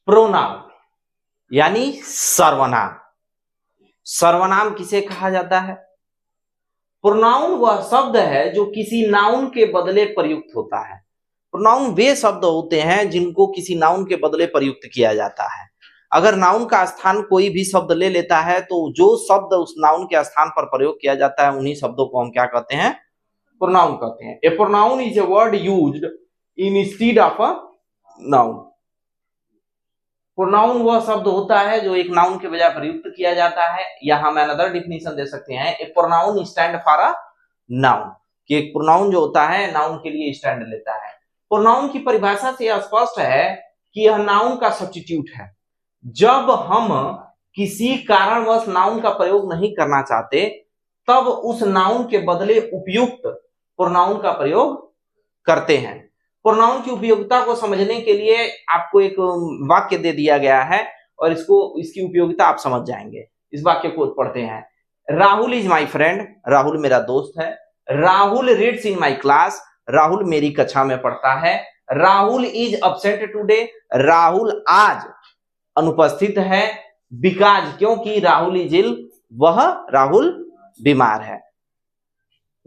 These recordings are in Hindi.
प्रोनाउन यानी सर्वनाम। सर्वनाम किसे कहा जाता है? प्रोनाउन वह शब्द है जो किसी नाउन के बदले प्रयुक्त होता है। प्रोनाउन वे शब्द होते हैं जिनको किसी नाउन के बदले प्रयुक्त किया जाता है। अगर नाउन का स्थान कोई भी शब्द ले लेता है तो जो शब्द उस नाउन के स्थान पर प्रयोग किया जाता है उन्हीं शब्दों को हम क्या कहते हैं? प्रोनाउन कहते हैं। A pronoun is a word used instead of a noun. Pronoun वह शब्द होता है जो एक नाउन के बजाय प्रयुक्त किया जाता है, या हम अनदर डिफिनेशन दे सकते हैं, a pronoun stand for a noun, कि एक प्रोनाउन जो होता है नाउन के लिए स्टैंड लेता है। प्रोनाउन की परिभाषा से यह स्पष्ट है कि यह नाउन का सब्स्टिट्यूट है। जब हम किसी कारणवश नाउन का प्रयोग नहीं करना चाहते तब उस नाउन के बदले उपयुक्त प्रोनाउन का प्रयोग करते हैं। प्रोनाउन की उपयोगिता को समझने के लिए आपको एक वाक्य दे दिया गया है और इसकी उपयोगिता आप समझ जाएंगे। इस वाक्य को पढ़ते हैं। Rahul is my friend, Rahul मेरा दोस्त है। Rahul reads in my class, Rahul मेरी कक्षा में पढ़ता है। Rahul is upset today, Rahul आज अनुपस्थित है। बिकॉज क्योंकि राहुल इज इल, वह राहुल बीमार है।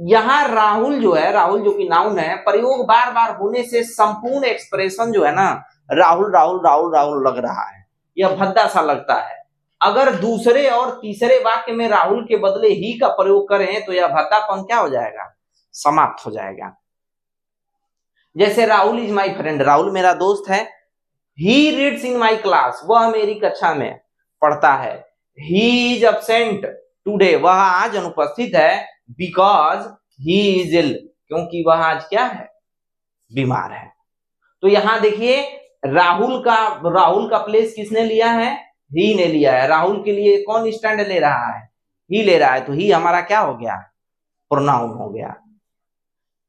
यहां राहुल जो है, राहुल जो कि नाउन है, प्रयोग बार बार होने से संपूर्ण एक्सप्रेशन जो है ना, राहुल राहुल राहुल राहुल लग रहा है, यह भद्दा सा लगता है। अगर दूसरे और तीसरे वाक्य में राहुल के बदले ही का प्रयोग करें तो यह भद्दापन क्या हो जाएगा? समाप्त हो जाएगा। जैसे Rahul is my friend, Rahul मेरा दोस्त है। He reads in my class, वह मेरी कक्षा में पढ़ता है। ही इज अब्सेंट टुडे, वह आज अनुपस्थित है। बिकॉज ही इज इल, क्योंकि वह आज क्या है? बीमार है। तो यहां देखिए राहुल का प्लेस किसने लिया है? ही ने लिया है। राहुल के लिए कौन स्टैंड ले रहा है? ही ले रहा है। तो ही हमारा क्या हो गया? प्रोनाउन हो गया।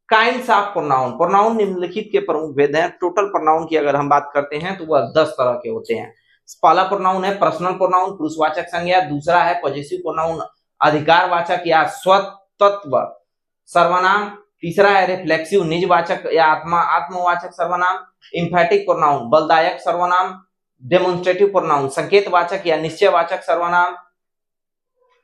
काइंड्स ऑफ प्रोनाउन, प्रोनाउन निम्नलिखित के प्रमुख भेद हैं। टोटल प्रोनाउन की अगर हम बात करते हैं तो वह 10 तरह के होते हैं। पहला प्रोनाउन है पर्सनल प्रोनाउन, पुरुषवाचक संज्ञा। दूसरा है पॉजेसिव प्रोनाउन, अधिकारवाचक या स्वतत्व सर्वनाम। तीसरा है रिफ्लेक्सिव, निजवाचक या आत्मवाचक सर्वनाम। इंफैटिक प्रोनाउन, बलदायक सर्वनाम। डेमोन्स्ट्रेटिव प्रोनाउन, संकेतवाचक या निश्चयवाचक सर्वनाम।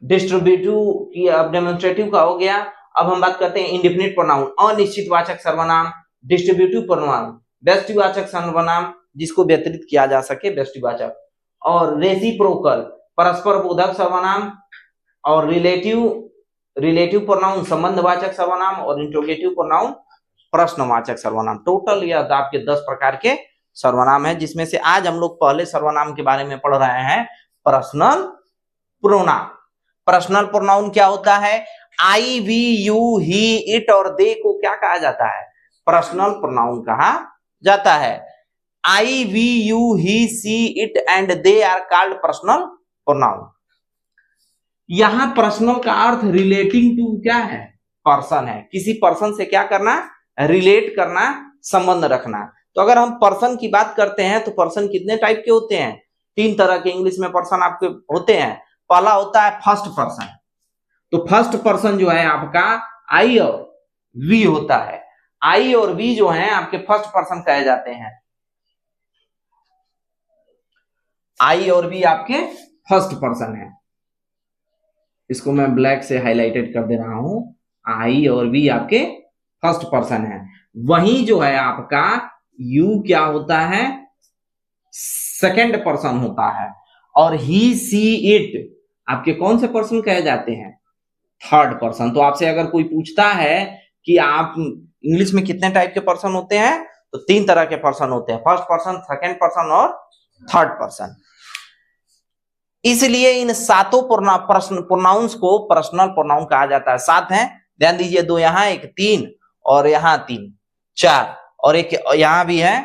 डिस्ट्रीब्यूटिव, अब डेमोन्स्ट्रेटिव का हो गया। अब हम बात करते हैं इंडेफिनिट प्रोनाउन, अनिश्चितवाचक सर्वनाम। डिस्ट्रीब्यूटिव प्रोनाउन, व्यष्टिवाचक सर्वनाम, जिसको वितरित किया जा सके, व्यष्टिवाचक। और रेसिप्रोकल, परस्पर बोधक सर्वनाम। और रिलेटिव प्रोनाउन, संबंधवाचक सर्वनाम। और इंट्रोगेटिव प्रोनाउन, प्रश्नवाचक सर्वनाम। टोटल यह आपके 10 प्रकार के सर्वनाम है, जिसमें से आज हम लोग पहले सर्वनाम के बारे में पढ़ रहे हैं, पर्सनल प्रोनाउन। पर्सनल प्रोनाउन क्या होता है? I, we, you, he, it और दे को क्या कहा जाता है? पर्सनल प्रोनाउन कहा जाता है। I, we, you, he, she, it and they are called personal pronoun. यहां पर्सनल का अर्थ रिलेटिंग टू क्या है? पर्सन है। किसी पर्सन से क्या करना? रिलेट करना, संबंध रखना। तो अगर हम पर्सन की बात करते हैं तो पर्सन कितने टाइप के होते हैं? 3 तरह के इंग्लिश में पर्सन आपके होते हैं। पहला होता है फर्स्ट पर्सन। तो फर्स्ट पर्सन जो है आपका आई और वी होता है। आई और वी जो है आपके फर्स्ट पर्सन कहे जाते हैं। आई और वी आपके फर्स्ट पर्सन है। इसको मैं ब्लैक से हाईलाइटेड कर दे रहा हूं। आई और वी आपके फर्स्ट पर्सन है। वहीं जो है आपका यू क्या होता है? सेकंड पर्सन होता है। और ही, सी, इट आपके कौन से पर्सन कहे जाते हैं? Third person. तो आपसे अगर कोई पूछता है कि आप इंग्लिश में कितने टाइप के पर्सन होते हैं, तो 3 तरह के पर्सन होते हैं, फर्स्ट पर्सन, सेकंड पर्सन और थर्ड पर्सन। इसलिए इन 7 प्रोनाउंस को पर्सनल प्रोनाउन कहा जाता है। 7 हैं, ध्यान दीजिए। 2 यहां, एक 3 और यहां 3, 4 और एक यहां भी है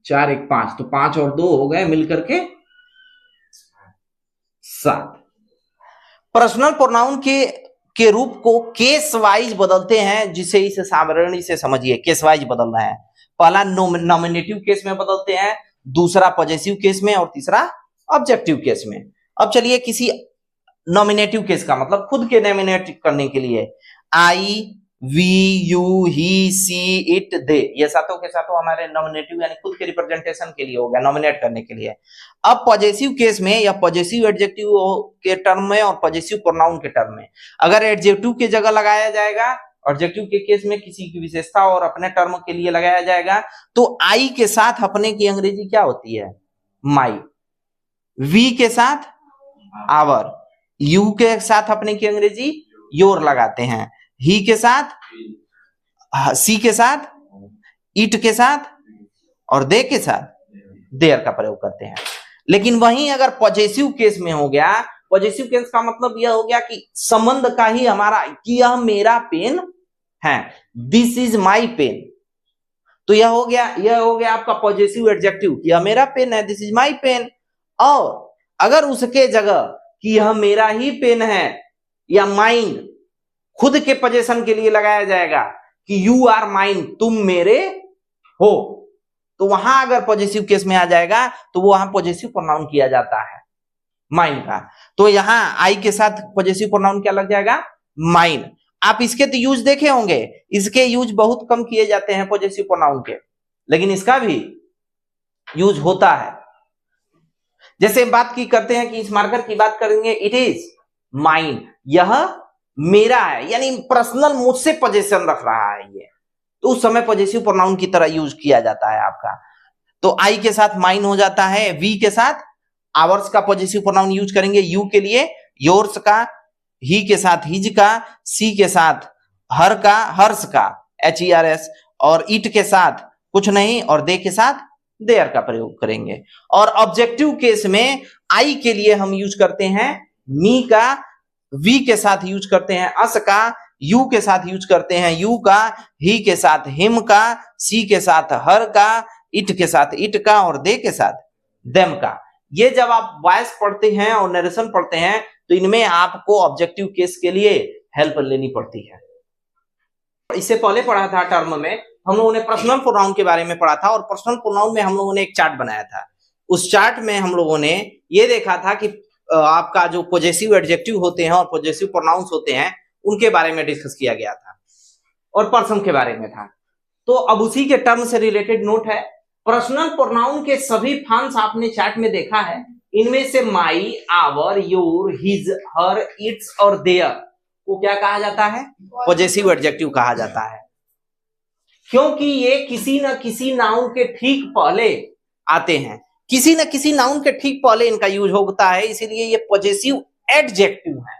4, एक 5। तो 5 और 2 हो गए मिलकर के 7। पर्सनल प्रोनाउन के रूप को केस वाइज बदलते हैं, जिसे इस सावरणी से समझिए। केस वाइज बदल रहे हैं। पहला नॉमिनेटिव केस में बदलते हैं, दूसरा पॉजेसिव केस में और तीसरा ऑब्जेक्टिव केस में। अब चलिए किसी नॉमिनेटिव केस का मतलब खुद के नॉमिनेट करने के लिए I, we, you, he, she, it, they, ये सातों के सातों हमारे नॉमिनेटिव यानी खुद के रिप्रेजेंटेशन के लिए हो गया, नॉमिनेट करने के लिए। अब पॉजेसिव केस में या पॉजेसिव एडजेक्टिव के टर्म में और पॉजेसिव प्रोनाउन के टर्म में अगर एडजेक्टिव की जगह लगाया जाएगा, एडजेक्टिव के केस में किसी की विशेषता और अपने टर्म के लिए लगाया जाएगा, तो आई के साथ अपने की अंग्रेजी क्या होती है? माई। वी के साथ आवर, यू के साथ अपने की अंग्रेजी योर लगाते हैं, ही के साथ, सी के साथ, इट के साथ और दे के साथ देयर का प्रयोग करते हैं। लेकिन वहीं अगर पॉजेसिव केस में हो गया, पॉजेसिव केस का मतलब यह हो गया कि संबंध का ही हमारा, कि यह मेरा पेन है, दिस इज माई पेन, तो यह हो गया आपका पॉजेसिव एडजेक्टिव, यह मेरा पेन है, दिस इज माई पेन। और अगर उसके जगह कि यह मेरा ही पेन है या माइन खुद के पोजेशन के लिए लगाया जाएगा कि यू आर माइन, तुम मेरे हो, तो वहां अगर पॉजेसिव केस में आ जाएगा तो वो वहां पॉजेसिव प्रोनाउन किया जाता है माइन का। तो यहां आई के साथ पॉजेसिव प्रोनाउन क्या लग जाएगा? माइन। आप इसके तो यूज देखे होंगे, इसके यूज बहुत कम किए जाते हैं पॉजेसिव प्रोनाउन के, लेकिन इसका भी यूज होता है। जैसे बात की करते हैं कि इस मार्कर की बात करेंगे, इट इज माइन, यह मेरा है, यानी पर्सनल मुझसे पोजेशन रख रहा है ये, तो उस समय पॉजेसिव प्रोनाउन की तरह यूज किया जाता है आपका। तो आई के साथ माइन हो जाता है, वी के साथ आवर्स का पॉजेसिव प्रोनाउन यूज करेंगे, यू के लिए योर्स का, ही के साथ हिज का, सी के साथ हर का, हर्ष का, HERS, और इट के साथ कुछ नहीं, और दे के साथ देयर का प्रयोग करेंगे। और ऑब्जेक्टिव केस में आई के लिए हम यूज करते हैं मी का, वी के साथ यूज करते हैं अस का, यू के साथ यूज करते हैं यू का, ही के साथ हिम का, सी के साथ हर का, इट के साथ इट का और दे के साथ देम का। ये जब आप वॉइस पढ़ते हैं और नरेशन पढ़ते हैं तो इनमें आपको ऑब्जेक्टिव केस के लिए हेल्प लेनी पड़ती है। इससे पहले पढ़ा था टर्म में हम लोगों ने पर्सनल प्रोनाउन के बारे में पढ़ा था, और पर्सनल प्रोनाउन में हम लोगों ने एक चार्ट बनाया था। उस चार्ट में हम लोगों ने ये देखा था कि आपका जो पॉजेसिव एडजेक्टिव होते हैं और पॉजेसिव प्रोनाउंस होते हैं उनके बारे में डिस्कस किया गया था, और पर्सन के बारे में था। तो अब उसी के टर्म से रिलेटेड नोट है, पर्सनल प्रोनाउन के सभी फॉर्म्स आपने चार्ट में देखा है, इनमें से my, our, your, his, her, its और देयर को क्या कहा जाता है? पॉजेसिव एडजेक्टिव कहा जाता है, क्योंकि ये किसी न किसी नाउन के ठीक पहले आते हैं, किसी न किसी नाउन के ठीक पहले इनका यूज होता है, इसीलिए ये पॉजेसिव एडजेक्टिव है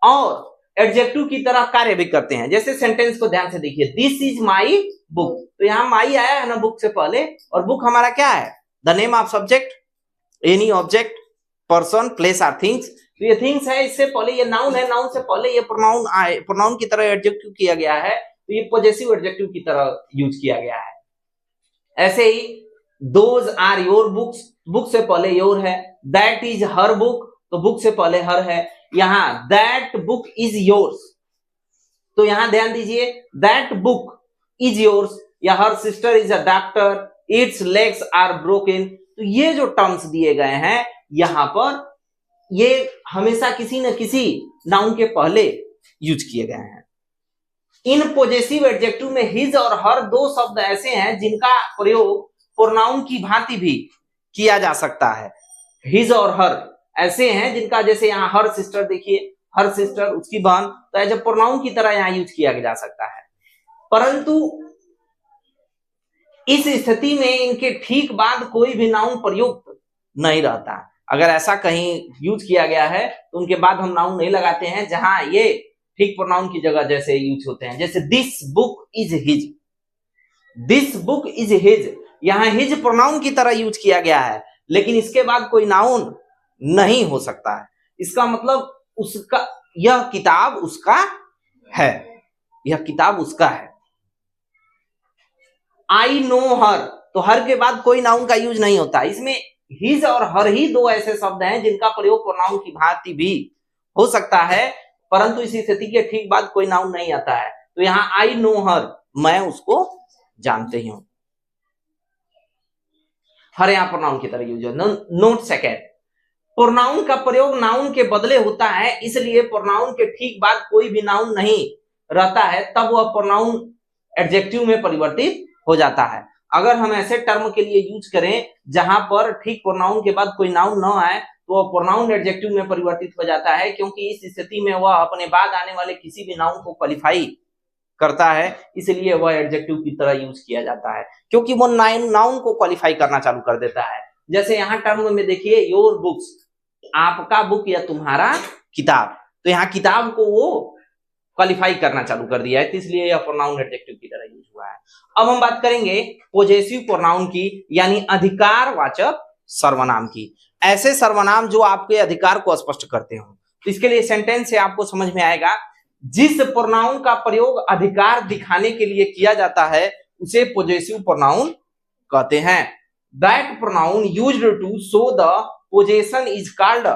और एडजेक्टिव की तरह कार्य भी करते हैं। जैसे सेंटेंस को ध्यान से देखिए, दिस इज माई बुक, तो यहां माई आया है ना बुक से पहले, और बुक हमारा क्या है? The name of subject, any object, person, place are things, तो ये थिंग्स है, इससे पहले ये नाउन है, नाउन से पहले ये प्रोनाउन आए, प्रोनाउन की तरह एडजेक्टिव किया गया है, तो ये पॉजेसिव एडजेक्टिव की तरह यूज किया गया है। ऐसे ही those are your books, book से पहले योर है, दैट इज हर बुक, तो बुक से पहले हर है। यहां दैट बुक इज योर्स, तो यहां ध्यान दीजिए, दैट बुक इज योर्स, या her sister is a doctor, its legs are broken, तो ये जो टर्म्स दिए गए हैं यहां पर ये हमेशा किसी न किसी नाउन के पहले यूज किए गए हैं। इन पॉजेसिव एडजेक्टिव में हिज और हर दो शब्द ऐसे हैं जिनका प्रयोग प्रोनाउन की भांति भी किया जा सकता है। हिज और हर ऐसे हैं जिनका, जैसे यहाँ हर सिस्टर देखिए, हर सिस्टर उसकी बहन, तो एज ए प्रोनाउन की तरह यहाँ यूज किया जा सकता है। परंतु इस स्थिति में इनके ठीक बाद कोई भी नाउन प्रयुक्त नहीं रहता। अगर ऐसा कहीं यूज किया गया है तो उनके बाद हम नाउन नहीं लगाते हैं, जहां ये ठीक प्रोनाउन की जगह जैसे यूज होते हैं। जैसे this book is his, this book is his, यहां हिज प्रोनाउन की तरह यूज किया गया है, लेकिन इसके बाद कोई नाउन नहीं हो सकता है। इसका मतलब उसका, यह किताब उसका है, यह किताब उसका है। आई नो हर, तो हर के बाद कोई नाउन का यूज नहीं होता। इसमें हिज और हर ही दो ऐसे शब्द हैं जिनका प्रयोग प्रोनाउन की भांति भी हो सकता है, परंतु इसी स्थिति के ठीक बाद कोई नाउन नहीं आता है। तो यहां आई नो हर, मैं उसको जानते ही हूं, हर यहां प्रोनाउन की तरह यूज है। नोट सेकेंड, प्रोनाउन का प्रयोग नाउन के बदले होता है, इसलिए प्रोनाउन के ठीक बाद कोई भी नाउन नहीं रहता है तब वह प्रोनाउन एडजेक्टिव में परिवर्तित हो जाता है। अगर हम ऐसे टर्म के लिए यूज करें जहां पर ठीक प्रोनाउन के बाद कोई नाउन न आए तो वह प्रोनाउन एडजेक्टिव में परिवर्तित हो जाता है, क्योंकि इस स्थिति में वह अपने बाद आने वाले किसी भी नाउन को क्वालिफाई करता है, इसलिए वह एडजेक्टिव की तरह यूज किया जाता है, क्योंकि वो नाउन को क्वालिफाई करना चालू कर देता है। जैसे यहाँ टर्म में देखिए योर बुक्स, आपका बुक या तुम्हारा किताब, तो यहाँ किताब को वो क्वालिफाई करना चालू कर दिया है, इसलिए यह प्रोनाउन एडजेक्टिव की तरह यूज हुआ है। अब हम बात करेंगे पॉजेसिव प्रोनाउन की, यानी अधिकारवाचक सर्वनाम की। ऐसे सर्वनाम जो आपके अधिकार को स्पष्ट करते हो। तो इसके लिए सेंटेंस से आपको समझ में आएगा, जिस प्रोनाउन का प्रयोग अधिकार दिखाने के लिए किया जाता है उसे पॉजेसिव प्रोनाउन कहते हैं। That pronoun used to show the possession is called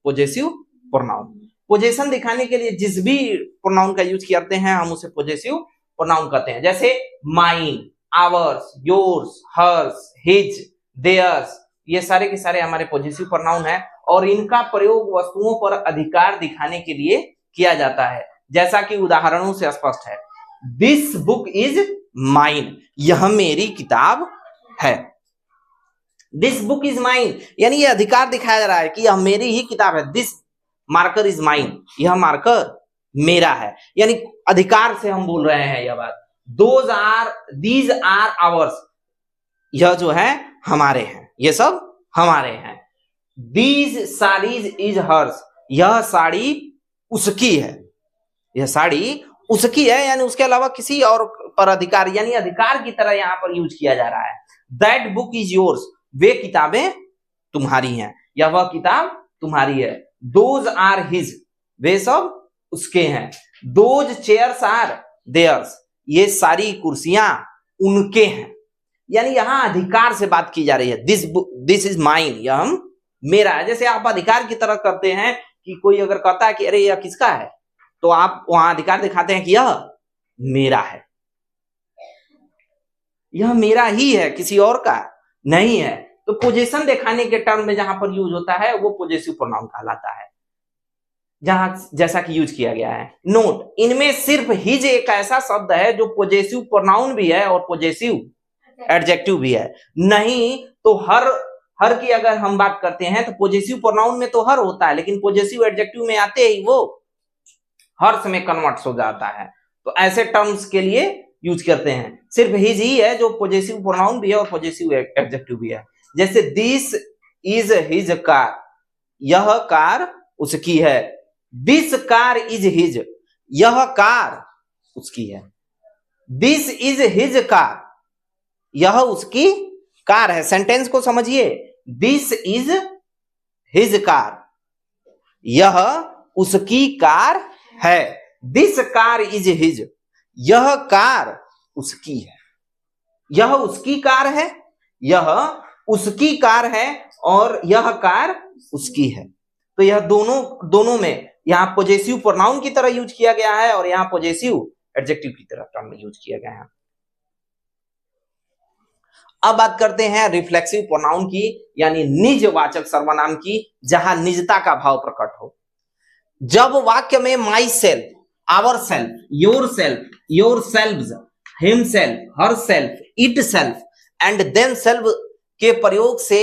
possessive pronoun. Possession दिखाने के लिए जिस भी प्रोनाउन का यूज करते हैं हम उसे पॉजेसिव प्रोनाउन कहते हैं। जैसे mine, ours, yours, hers, his, theirs, ये सारे के सारे हमारे पॉजेसिव प्रोनाउन है और इनका प्रयोग वस्तुओं पर अधिकार दिखाने के लिए किया जाता है, जैसा कि उदाहरणों से स्पष्ट है। दिस बुक इज माइन, यह मेरी किताब है। दिस बुक इज माइन यानी यह अधिकार दिखाया जा रहा है कि यह मेरी ही किताब है। दिस मार्कर इज माइन, यह मार्कर मेरा है, यानी अधिकार से हम बोल रहे हैं यह बात। दीज आर आवर्स, यह जो है हमारे हैं, ये सब हमारे हैं। दीज साड़ीज इज हर्स, यह साड़ी उसकी है, यह साड़ी उसकी है, यानी उसके अलावा किसी और पर अधिकार, यानी अधिकार की तरह यहां पर यूज किया जा रहा है। दैट बुक इज योर्स, वे किताबें तुम्हारी हैं, या वह किताब तुम्हारी है। दोज आर हिज, वे सब उसके हैं। दोज चेयर्स आर देयर्स, ये सारी कुर्सियां उनके हैं, यानी यहां अधिकार से बात की जा रही है। दिस इज माइन, यह मेरा है। जैसे आप अधिकार की तरह करते हैं कि कोई अगर कहता है कि अरे यह किसका है, तो आप वहां अधिकार दिखाते हैं कि यह मेरा है, यह मेरा ही है, किसी और का नहीं है। तो पोजीशन दिखाने के टर्म में जहां पर यूज होता है वो पॉजेसिव प्रोनाउन कहलाता है, जहां जैसा कि यूज किया गया है। नोट, इनमें सिर्फ हिज एक ऐसा शब्द है जो पॉजेसिव प्रोनाउन भी है और पॉजेसिव एडजेक्टिव भी है। नहीं तो हर की अगर हम बात करते हैं तो पॉजेसिव प्रोनाउन में तो हर होता है, लेकिन पॉजेसिव एडजेक्टिव में आते ही वो हर्ष में कन्वर्ट हो जाता है। तो ऐसे टर्म्स के लिए यूज करते हैं। सिर्फ हिज ही है जो पॉजेसिव प्रोनाउन भी है और पॉजेसिव एडजेक्टिव भी है। जैसे दिस इज हिज कार, यह कार उसकी है। दिस कार इज हिज, यह कार उसकी है। दिस इज हिज कार, यह उसकी कार है। सेंटेंस को समझिए, दिस इज हिज कार, यह उसकी कार है। दिस कार इज हिज, यह कार उसकी है। यह उसकी कार है, यह उसकी कार है और यह कार उसकी है। तो यह दोनों में यहां पॉजेसिव प्रोनाउन की तरह यूज किया गया है और यहां पॉजेसिव एडजेक्टिव की तरह टर्म में यूज किया गया है। अब बात करते हैं रिफ्लेक्सिव प्रोनाउन की, यानी निजवाचक सर्वनाम की, जहां निजता का भाव प्रकट हो। जब वाक्य में myself, ourself, yourself, yourselves, himself, herself, itself and themself के प्रयोग से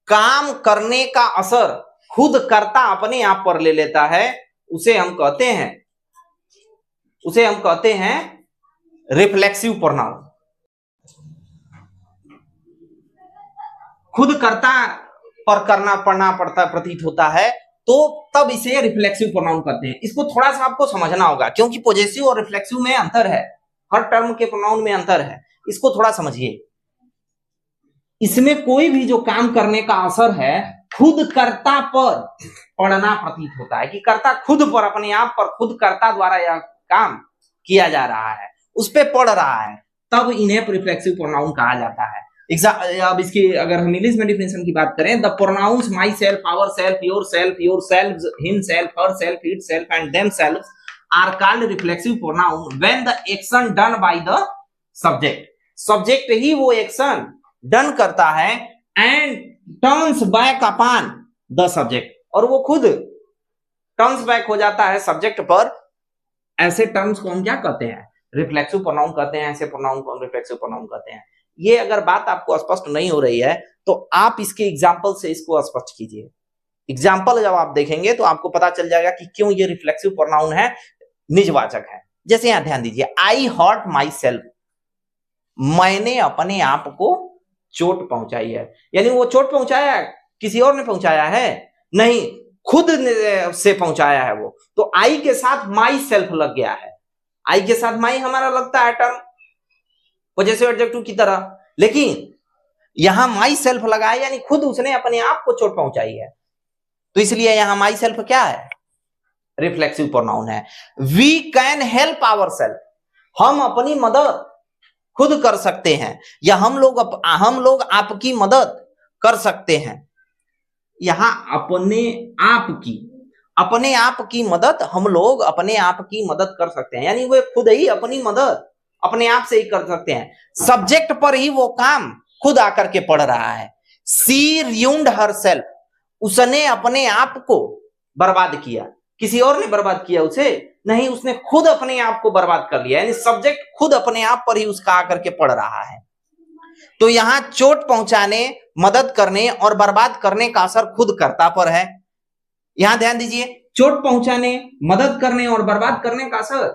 काम करने का असर खुद कर्ता अपने आप पर ले लेता है, उसे हम कहते हैं रिफ्लेक्सिव प्रोनाउन। खुद कर्ता पर करना पड़ना पड़ता प्रतीत होता है, तो तब इसे रिफ्लेक्सिव प्रोनाउन कहते हैं। इसको थोड़ा सा आपको समझना होगा, क्योंकि पॉजेसिव और रिफ्लेक्सिव में अंतर है, हर टर्म के प्रोनाउन में अंतर है। इसको थोड़ा समझिए। इसमें कोई भी जो काम करने का असर है खुद कर्ता पर पड़ना प्रतीत होता है, कि कर्ता खुद पर, अपने आप पर, खुद कर्ता द्वारा यह काम किया जा रहा है, उस पर पड़ रहा है, तब इन्हें रिफ्लेक्सिव प्रोनाउन कहा जाता है। अब इसकी अगर हम इंग्लिश में डिफिनेशन की बात करें, the pronouns myself, ourself, yourself, himself, herself, itself and themself are called reflexive pronoun when the action done by the subject. Subject ही वो एक्शन डन करता है and turns back upon the subject, और वो खुद टर्न्स बैक हो जाता है सब्जेक्ट पर ऐसे टर्म्स को हम क्या कहते हैं, रिफ्लेक्सिव प्रोनाउन कहते हैं, ऐसे प्रोनाउन को हम रिफ्लेक्सिव प्रोनाउन कहते हैं। ये अगर बात आपको स्पष्ट नहीं हो रही है तो आप इसके एग्जाम्पल से इसको स्पष्ट कीजिए। एग्जाम्पल जब आप देखेंगे तो आपको पता चल जाएगा कि क्यों ये रिफ्लेक्सिव प्रोनाउन है, निजवाचक है। जैसे यहां ध्यान दीजिए, आई हर्ट माई सेल्फ, मैंने अपने आप को चोट पहुंचाई है, यानी वो चोट पहुंचाया है, किसी और ने पहुंचाया है नहीं, खुद से पहुंचाया है वो। तो आई के साथ माई सेल्फ लग गया है, आई के साथ माई हमारा लगता है टर्म पॉजेसिव एडजेक्टिव की तरह, लेकिन यहां माई सेल्फ लगा है, यानी खुद उसने अपने आप को चोट पहुंचाई है। तो इसलिए यहां माई सेल्फ क्या है, रिफ्लेक्सिव प्रोनाउन है। We can help ourself, हम अपनी मदद खुद कर सकते हैं, या हम लोग आपकी मदद कर सकते हैं। यहां अपने आप की मदद, हम लोग अपने आप की मदद कर सकते हैं, यानी वे खुद ही अपनी मदद अपने आप से ही कर सकते हैं। सब्जेक्ट पर ही वो काम खुद आकर के पड़ रहा है। सी ruined herself, उसने अपने आप को बर्बाद किया, किसी और ने बर्बाद किया उसे नहीं, उसने खुद अपने आप को बर्बाद कर लिया, यानी सब्जेक्ट खुद अपने आप पर ही उसका आकर के पड़ रहा है। तो यहां चोट पहुंचाने, मदद करने और बर्बाद करने का असर खुद कर्ता पर है। यहां ध्यान दीजिए, चोट पहुंचाने, मदद करने और बर्बाद करने का असर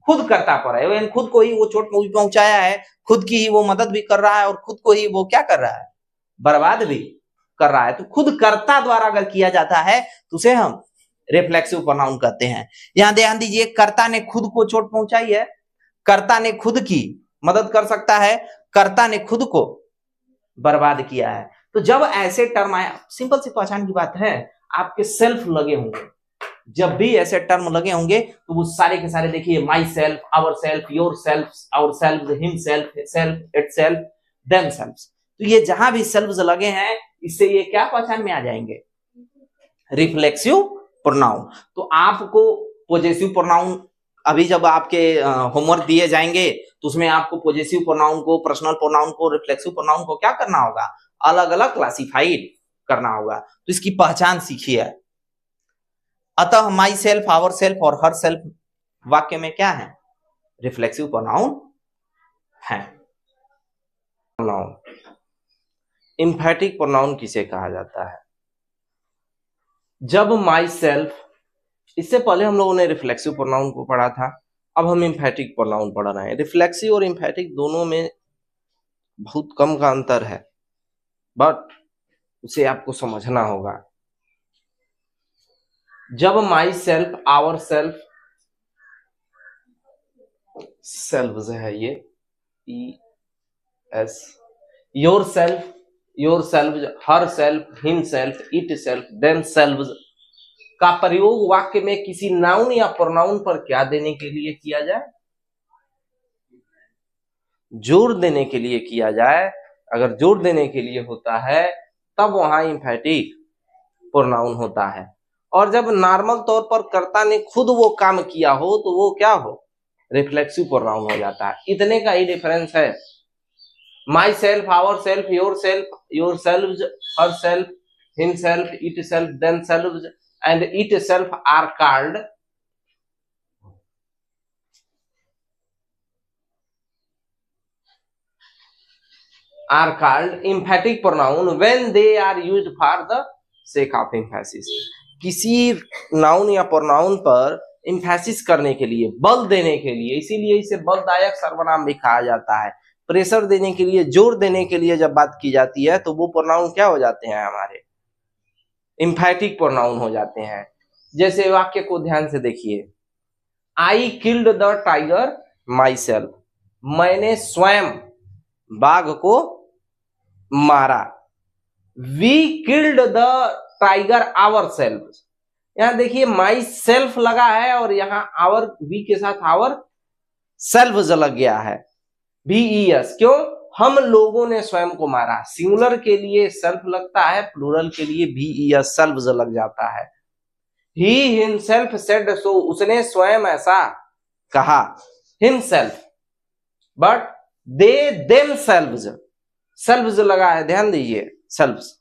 खुद कर्ता पर है, यानी खुद को ही वो चोट पहुंचाया है, खुद की ही वो मदद भी कर रहा है और खुद को ही वो क्या कर रहा है, बर्बाद भी कर रहा है। तो खुद कर्ता द्वारा अगर किया जाता है तो उसे हम रिफ्लेक्सिव प्रोनाउन कहते हैं। यहां ध्यान दीजिए, कर्ता ने खुद को चोट पहुंचाई है, कर्ता ने खुद की मदद कर सकता है, कर्ता ने खुद को बर्बाद किया है। तो जब ऐसे टर्म आए, सिंपल सी पहचान की बात है, आपके सेल्फ लगे होंगे, जब भी ऐसे टर्म लगे होंगे तो वो सारे के सारे देखिए, myself, ourself, yourself, ourself, himself, self, itself, themself. तो ये जहां भी सेल्फ लगे हैं, इससे ये क्या पहचान में आ जाएंगे, रिफ्लेक्सिव प्रोनाउन। तो आपको पॉजेसिव प्रोनाउन अभी जब आपके होमवर्क दिए जाएंगे तो उसमें आपको पॉजेसिव प्रोनाउन को, पर्सनल प्रोनाउन को, रिफ्लेक्सिव प्रोनाउन को क्या करना होगा, अलग अलग क्लासिफाइड करना होगा। तो इसकी पहचान सीखिए। अतः माई सेल्फ, आवर सेल्फ और हर सेल्फ वाक्य में क्या है, रिफ्लेक्सिव प्रोनाउन है। प्रोनाउन, एम्फैटिक प्रोनाउन किसे कहा जाता है, जब माई सेल्फ, इससे पहले हम लोगों ने रिफ्लेक्सिव प्रोनाउन को पढ़ा था, अब हम एम्फैटिक प्रोनाउन पढ़ रहे हैं। रिफ्लेक्सिव और एम्फैटिक दोनों में बहुत कम का अंतर है, बट उसे आपको समझना होगा। जब myself, ourself, self है ये ES, yourself, yourself, herself, himself, itself, themself का प्रयोग वाक्य में किसी नाउन या प्रोनाउन पर क्या देने के लिए किया जाए, जोर देने के लिए किया जाए। अगर जोर देने के लिए होता है तब वहां एम्फैटिक प्रोनाउन होता है, और जब नॉर्मल तौर पर कर्ता ने खुद वो काम किया हो तो वो क्या हो, रिफ्लेक्सिव प्रोनाउन हो जाता है। इतने का ही डिफरेंस है। Myself, ourself, yourself, herself, himself, itself, themself and itself are called emphatic pronoun when they are used for the sake of emphasis। किसी नाउन या प्रोनाउन पर एम्फेसिस करने के लिए, बल देने के लिए, इसीलिए इसे बलदायक सर्वनाम भी कहा जाता है। प्रेशर देने के लिए, जोर देने के लिए जब बात की जाती है तो वो प्रोनाउन क्या हो जाते हैं, हमारे एम्फैटिक प्रोनाउन हो जाते हैं। जैसे वाक्य को ध्यान से देखिए, I killed the tiger myself, मैंने स्वयं बाघ को मारा। We killed the tiger ourself, यहां देखिए माई सेल्फ लगा है और यहां आवर, वी के साथ आवर सेल्फ लग गया है, VES। क्यों, हम लोगों ने स्वयं को मारा। सिंगुलर के लिए सेल्फ लगता है, प्लूरल के लिए VES सेल्फ लग जाता है। He himself said so, उसने स्वयं ऐसा कहा, himself, but they themselves, selves लगा है, ध्यान दीजिए, selves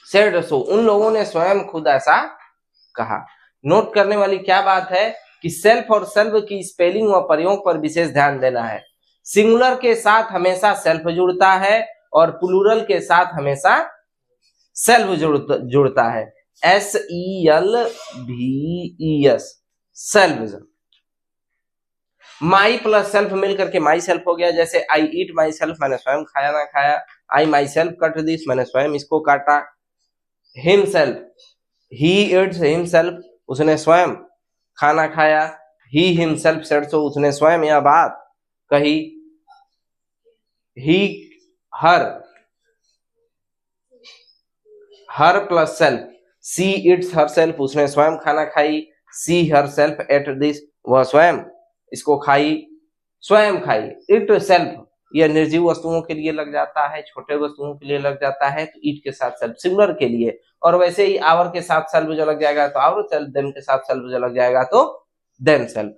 said so, उन लोगों ने स्वयं खुद ऐसा कहा। नोट करने वाली क्या बात है कि सेल्फ और सेल्फ की स्पेलिंग व प्रयोग पर विशेष ध्यान देना है। सिंगुलर के साथ हमेशा सेल्फ जुड़ता है और प्लूरल के साथ हमेशा सेल्फ जुड़ता है। SELVES self. माई प्लस सेल्फ मिलकर के माई सेल्फ हो गया। जैसे आई ईट माई सेल्फ, मैंने स्वयं खाया ना खाया। आई माई सेल्फ कट दिस, मैंने स्वयं इसको काटा। Him self, he eats him self, उसने स्वयं खाना खाया। ही हिमसेल्फ सेड सो, उसने स्वयं यह बात कही। He her plus self, she it's herself, उसने स्वयं खाना खाई। She herself ate this, वह स्वयं इसको खाई, स्वयं खाई। इट सेल्फ, यह निर्जीव वस्तुओं के लिए लग जाता है, छोटे वस्तुओं के लिए लग जाता है, तो ईट के साथ सेल्फ सिंगुलर के लिए। और वैसे ही आवर के साथ सेल्फ जो लग जाएगा तो आवर सेल्फ, देम के साथ सेल्फ जो लग जाएगा तो देम सेल्फ।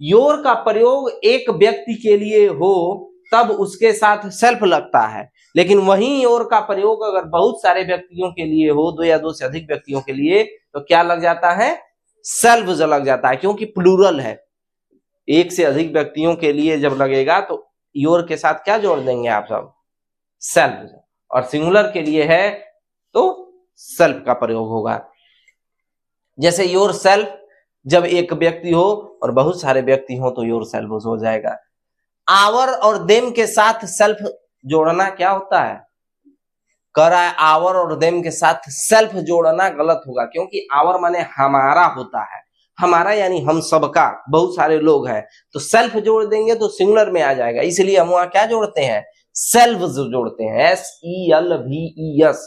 योर का प्रयोग एक व्यक्ति के लिए हो तब उसके साथ सेल्फ लगता है, लेकिन वहीं योर का प्रयोग अगर बहुत सारे व्यक्तियों के लिए हो, दो या दो से अधिक व्यक्तियों के लिए, तो क्या लग जाता है? सेल्फ जो लग जाता है, क्योंकि प्लूरल है। एक से अधिक व्यक्तियों के लिए जब लगेगा तो योर के साथ क्या जोड़ देंगे आप सब? सेल्फ। और सिंगुलर के लिए है तो सेल्फ का प्रयोग होगा। जैसे योर सेल्फ जब एक व्यक्ति हो और बहुत सारे व्यक्ति हो तो योर सेल्फ हो जाएगा। आवर और देम के साथ सेल्फ जोड़ना क्या होता है? कह रहा है आवर और देम के साथ सेल्फ जोड़ना गलत होगा, क्योंकि आवर माने हमारा होता है। हमारा यानी हम सबका, बहुत सारे लोग हैं, तो सेल्फ जोड़ देंगे तो सिंगुलर में आ जाएगा। इसलिए हम वहां क्या जोड़ते हैं? सेल्फ जोड़ते हैं, SELVES।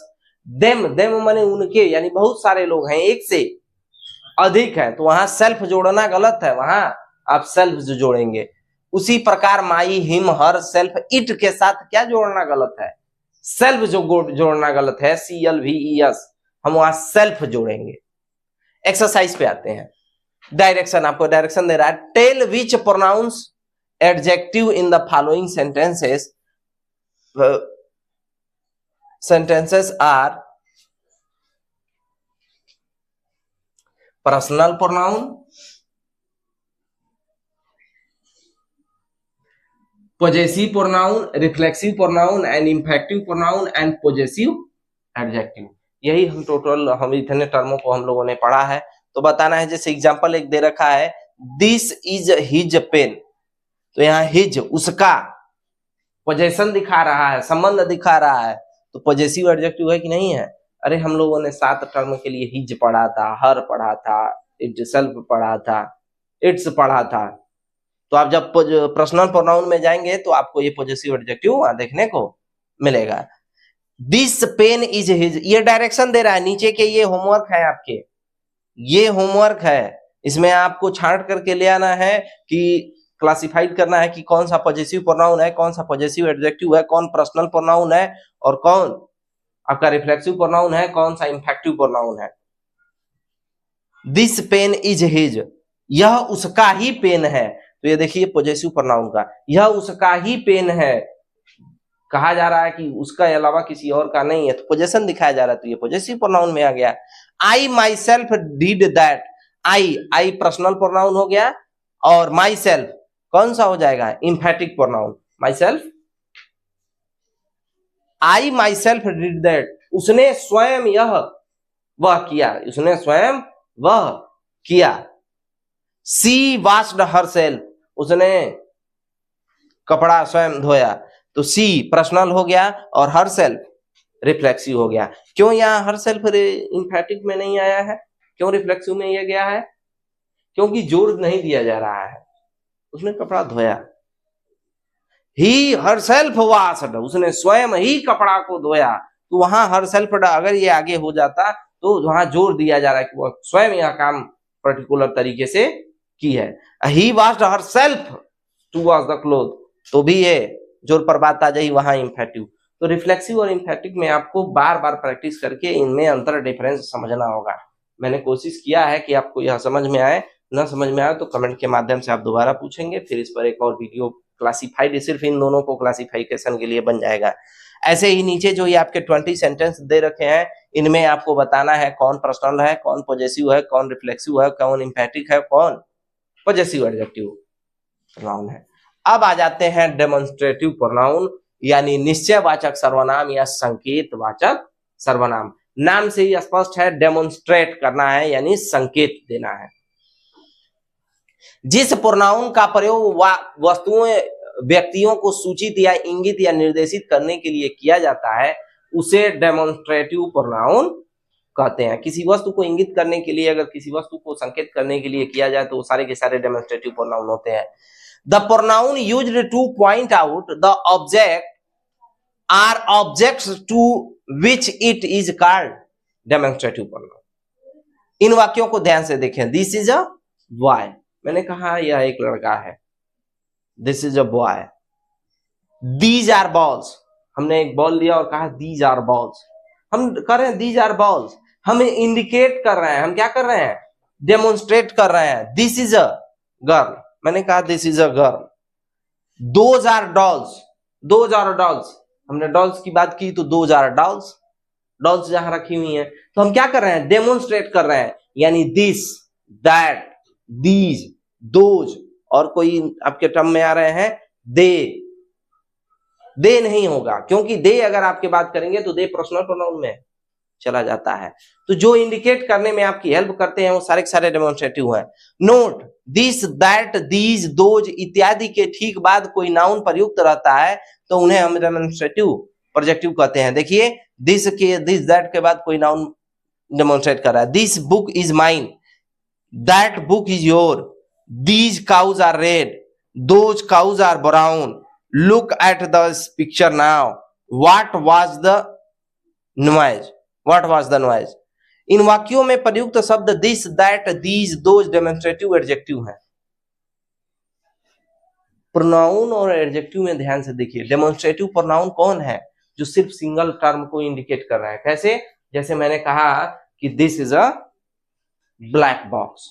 देम, देम माने उनके, यानी बहुत सारे लोग हैं, एक से अधिक है, तो वहां सेल्फ जोड़ना गलत है, वहां आप सेल्फ जोड़ेंगे। उसी प्रकार माई, हिम, हर, सेल्फ, इट के साथ क्या जोड़ना गलत है? सेल्फ जोड़ना गलत है, CLVES। हम वहां सेल्फ जोड़ेंगे। एक्सरसाइज पे आते हैं। डायरेक्शन, आपको डायरेक्शन दे रहा है। Tell which pronouns adjective in the following sentences are personal pronoun, possessive pronoun, reflexive pronoun and imperative pronoun and possessive adjective। यही हम टोटल हम इतने टर्मों को हम लोगों ने पढ़ा है। तो बताना है, जैसे एग्जांपल एक दे रखा है, दिस इज हिज पेन, तो यहाँ हिज उसका पोजेशन दिखा रहा है, संबंध दिखा रहा है, तो पॉजेसिव एडजेक्टिव है कि नहीं है? अरे हम लोगों ने 7 टर्म के लिए हिज पढ़ा था, हर पढ़ा था, इट सेल्फ पढ़ा था, इट्स पढ़ा था। तो आप जब पर्सनल प्रोनाउन में जाएंगे तो आपको ये पॉजेसिव एडजेक्टिव वहां देखने को मिलेगा। दिस पेन इज हिज, ये डायरेक्शन दे रहा है। नीचे के ये होमवर्क है आपके, ये होमवर्क है, इसमें आपको छांट करके ले आना है कि क्लासिफाइड करना है कि कौन सा पॉजेसिव प्रोनाउन है, कौन सा पॉजेसिव एडजेक्टिव है, कौन पर्सनल प्रोनाउन है और कौन आपका रिफ्लेक्सिव प्रोनाउन है, कौन सा इंफेक्टिव प्रोनाउन है। दिस पेन इज हिज, यह उसका ही पेन है, तो ये देखिए पॉजेसिव प्रोनाउन का, यह उसका ही पेन है, कहा जा रहा है कि उसका अलावा किसी और का नहीं है, तो पोजेशन दिखाया जा रहा है, तो ये पॉजेसिव प्रोनाउन में आ गया। I myself did that, I personal pronoun हो गया, और माई सेल्फ कौन सा हो जाएगा? Emphatic pronoun. Myself, I myself did that, उसने स्वयं यह वह किया, उसने स्वयं वह किया। सी वॉश्ड हर सेल्फ, उसने कपड़ा स्वयं धोया, तो सी पर्सनल हो गया और हर सेल्फ रिफ्लेक्सिव हो गया। क्यों यहाँ हर सेल्फ इंफेटिक में नहीं आया है, क्यों रिफ्लेक्सिव में यह गया है? क्योंकि जोर नहीं दिया जा रहा है, उसने कपड़ा धोया। ही हर सेल्फ वॉश्ड, उसने स्वयं ही कपड़ा को धोया, तो वहां हर सेल्फ, अगर ये आगे हो जाता तो वहां जोर दिया जा रहा है कि वह स्वयं यह काम पर्टिकुलर तरीके से की है। He washed herself to wash the cloth, तो भी ये जोर पर बात आ जाए वहां इंफेक्टिव। तो रिफ्लेक्सिव और इंफेक्टिव में आपको बार बार प्रैक्टिस करके इनमें अंतर डिफरेंस समझना होगा। मैंने कोशिश किया है कि आपको यह समझ में आए, न समझ में आए तो कमेंट के माध्यम से आप दोबारा पूछेंगे, फिर इस पर एक और वीडियो क्लासिफाइड सिर्फ इन दोनों को क्लासिफिकेशन के लिए बन जाएगा। ऐसे ही नीचे जो ये आपके 20 सेंटेंस दे रखे हैं, इनमें आपको बताना है कौन पर्सनल है, कौन पॉजेसिव है, कौन रिफ्लेक्सिव है, कौन इंफेक्टिव है, कौन पॉजेसिव एडजेक्टिव प्रोनाउन है। अब आ जाते हैं डेमोन्स्ट्रेटिव प्रोनाउन यानी निश्चयवाचक सर्वनाम या संकेतवाचक सर्वनाम। नाम से ही स्पष्ट है, डेमोन्स्ट्रेट करना है यानी संकेत देना है। जिस प्रोनाउन का प्रयोग वस्तुओं व्यक्तियों को सूचित या इंगित या निर्देशित करने के लिए किया जाता है उसे डेमोन्स्ट्रेटिव प्रोनाउन कहते हैं। किसी वस्तु को इंगित करने के लिए, अगर किसी वस्तु को संकेत करने के लिए किया जाए तो वो सारे के सारे डेमोन्स्ट्रेटिव प्रोनाउन होते हैं। The pronoun used to point out the object or objects to which it is called demonstrative pronoun. इन वाक्यों को ध्यान से देखें। दिस इज अ बॉय, मैंने कहा यह एक लड़का है। This is a boy. These are balls, हमने एक बॉल लिया और कहा दीज आर बॉल्स। हम कर रहे हैं दीज आर बॉल्स, हम इंडिकेट कर रहे हैं, हम क्या कर रहे हैं, डेमोन्स्ट्रेट कर रहे हैं। दिस इज अ गर्ल, मैंने कहा this is a girl. Those are dolls, those are dolls, हमने डॉल्स की बात की तो दोज आर डॉल्स, डॉल्स जहां रखी हुई हैं तो हम क्या कर रहे हैं, डेमोन्स्ट्रेट कर रहे हैं। यानी दिस, दैट, दीज, दोज, और कोई आपके टर्म में आ रहे हैं दे नहीं होगा, क्योंकि दे अगर आपके बात करेंगे तो दे पर्सनल प्रोनाउन में चला जाता है। तो जो इंडिकेट करने में आपकी हेल्प करते हैं वो सारे के सारे डेमोन्स्ट्रेटिव हैं। Note, this, that, these, those इत्यादि के ठीक बाद कोई नाउन प्रयुक्त रहता है तो उन्हें हम डेमोन्स्ट्रेटिव प्रोजेक्टिव कहते हैं। देखिए दिस के, दिस दैट के बाद कोई नाउन डेमोन्स्ट्रेट कर रहा है। This book is mine, that book is your, these cows are red, those cows are brown, look at the picture now, what was the noise, what was the noise. इन वाक्यों में प्रयुक्त शब्द this, that, these, those demonstrative adjective हैं। प्रोनाउन और एडजेक्टिव में ध्यान से देखिए। डेमोन्स्ट्रेटिव प्रोनाउन कौन है, जो सिर्फ सिंगल टर्म को इंडिकेट कर रहा है। कैसे, जैसे मैंने कहा कि this is a black box,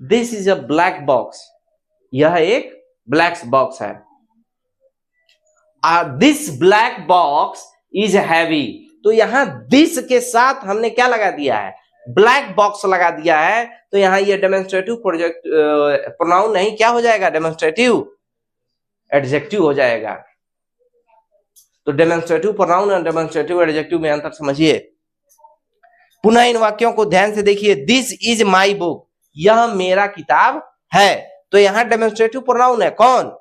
this is a black box, यह एक ब्लैक बॉक्स है। This black box is heavy, तो यहां दिस के साथ हमने क्या लगा दिया है, ब्लैक बॉक्स लगा दिया है। तो यहां ये डेमोन्स्ट्रेटिव प्रोनाउन नहीं, क्या हो जाएगा, डेमोन्स्ट्रेटिव एडजेक्टिव हो जाएगा। तो डेमोन्स्ट्रेटिव प्रोनाउन और डेमोन्स्ट्रेटिव एडजेक्टिव में अंतर समझिए। पुनः इन वाक्यों को ध्यान से देखिए। दिस इज माई बुक, यह मेरा किताब है। तो यहां डेमोन्स्ट्रेटिव प्रोनाउन है कौन,